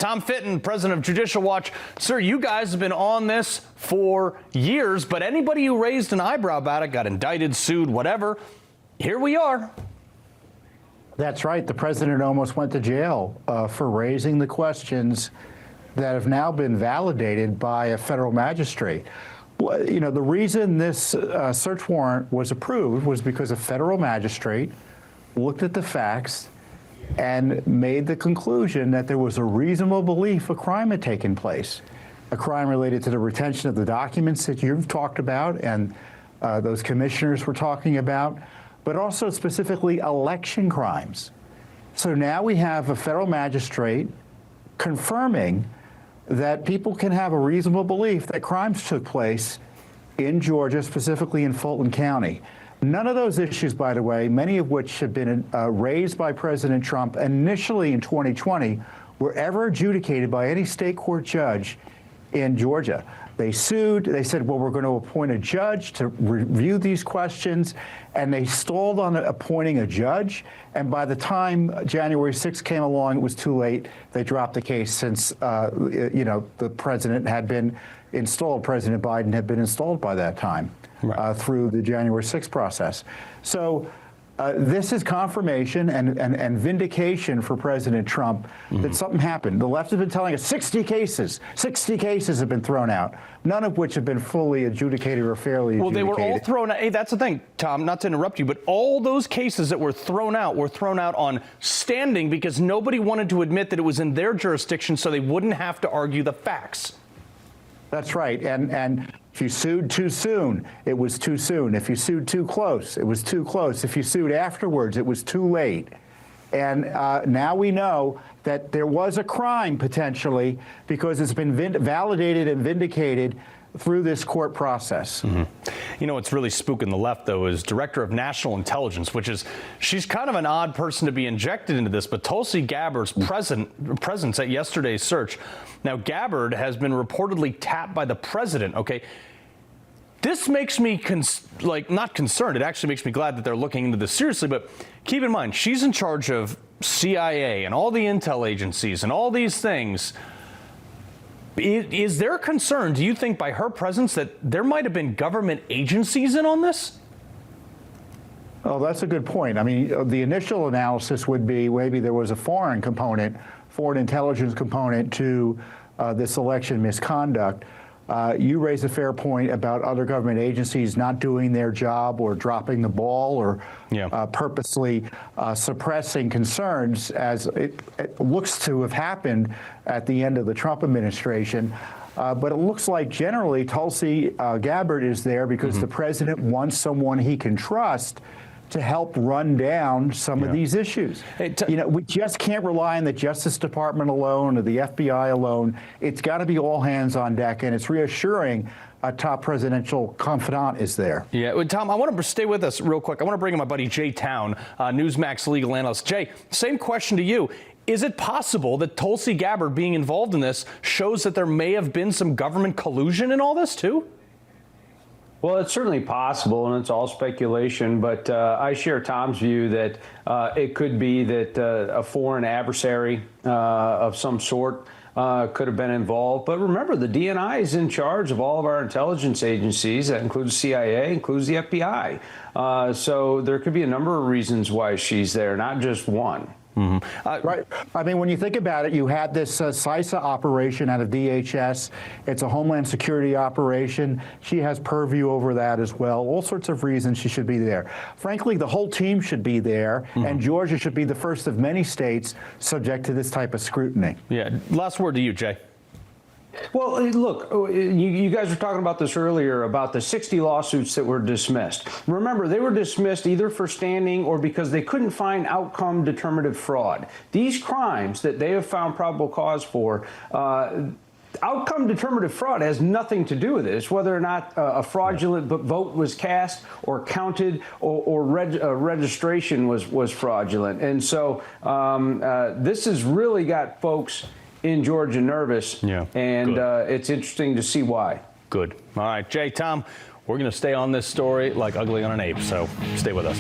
Tom Fitton, president of Judicial Watch. Sir, you guys have been on this for years, but anybody who raised an eyebrow about it got indicted, sued, whatever. Here we are. That's right. The president almost went to jail for raising the questions that have now been validated by a federal magistrate. Well, you know, the reason this search warrant was approved was because a federal magistrate looked at the facts and made the conclusion that there was a reasonable belief a crime had taken place, a crime related to the retention of the documents that you've talked about and those commissioners were talking about, but also specifically election crimes. So now we have a federal magistrate confirming that people can have a reasonable belief that crimes took place in Georgia, specifically in Fulton County. None of those issues, by the way, many of which have been raised by President Trump initially in 2020, were ever adjudicated by any state court judge in Georgia. They sued. They said, well, we're going to appoint a judge to review these questions. And they stalled on appointing a judge. And by the time January 6th came along, it was too late. They dropped the case since, you know, the president had been installed. President Biden had been installed by that time. Right. Through the January 6th process. So this is confirmation and vindication for President Trump that something happened. The left has been telling us 60 cases have been thrown out, none of which have been fully adjudicated or fairly adjudicated. Well, they were all thrown out. Hey, that's the thing, Tom, not to interrupt you, but all those cases that were thrown out on standing because nobody wanted to admit that it was in their jurisdiction so they wouldn't have to argue the facts. That's right. And if you sued too soon, it was too soon. If you sued too close, it was too close. If you sued afterwards, it was too late. And now we know that there was a crime potentially because it's been validated and vindicated through this court process. You know what's really spooking the left, though, is Director of National Intelligence, which is, she's kind of an odd person to be injected into this, but Tulsi Gabbard's presence at yesterday's search. Now, Gabbard has been reportedly tapped by the president, okay? This makes me, not concerned. It actually makes me glad that they're looking into this seriously, but keep in mind, she's in charge of CIA and all the intel agencies and all these things. Is there concern, do you think, by her presence that there might have been government agencies in on this? Oh, that's a good point. I mean, the initial analysis would be maybe there was a foreign intelligence component to this election misconduct. You raise a fair point about other government agencies not doing their job or dropping the ball or purposely suppressing concerns, as it looks to have happened at the end of the Trump administration. But it looks like generally Tulsi Gabbard is there because the president wants someone he can trust to help run down some of these issues. Hey, you know, we just can't rely on the Justice Department alone or the FBI alone. It's got to be all hands on deck, and it's reassuring a top presidential confidant is there. Yeah, well, Tom, I want to stay with us real quick. I want to bring in my buddy Jay Town, Newsmax legal analyst. Jay, same question to you. Is it possible that Tulsi Gabbard being involved in this shows that there may have been some government collusion in all this, too? Well, it's certainly possible, and it's all speculation, but I share Tom's view that it could be that a foreign adversary of some sort could have been involved. But remember, the DNI is in charge of all of our intelligence agencies. That includes CIA, includes the FBI. So there could be a number of reasons why she's there, not just one. Right. I mean, when you think about it, you had this CISA operation out of DHS. It's a Homeland Security operation. She has purview over that as well. All sorts of reasons she should be there. Frankly, the whole team should be there, and Georgia should be the first of many states subject to this type of scrutiny. Yeah. Last word to you, Jay. Well, look, you guys were talking about this earlier, about the 60 lawsuits that were dismissed. Remember, they were dismissed either for standing or because they couldn't find outcome determinative fraud. These crimes that they have found probable cause for, outcome determinative fraud has nothing to do with it. It's whether or not a fraudulent vote was cast or counted or registration was fraudulent. And so this has really got folks in Georgia nervous, and it's interesting to see why. Good. All right, Jay, Tom, we're going to stay on this story like ugly on an ape, so stay with us.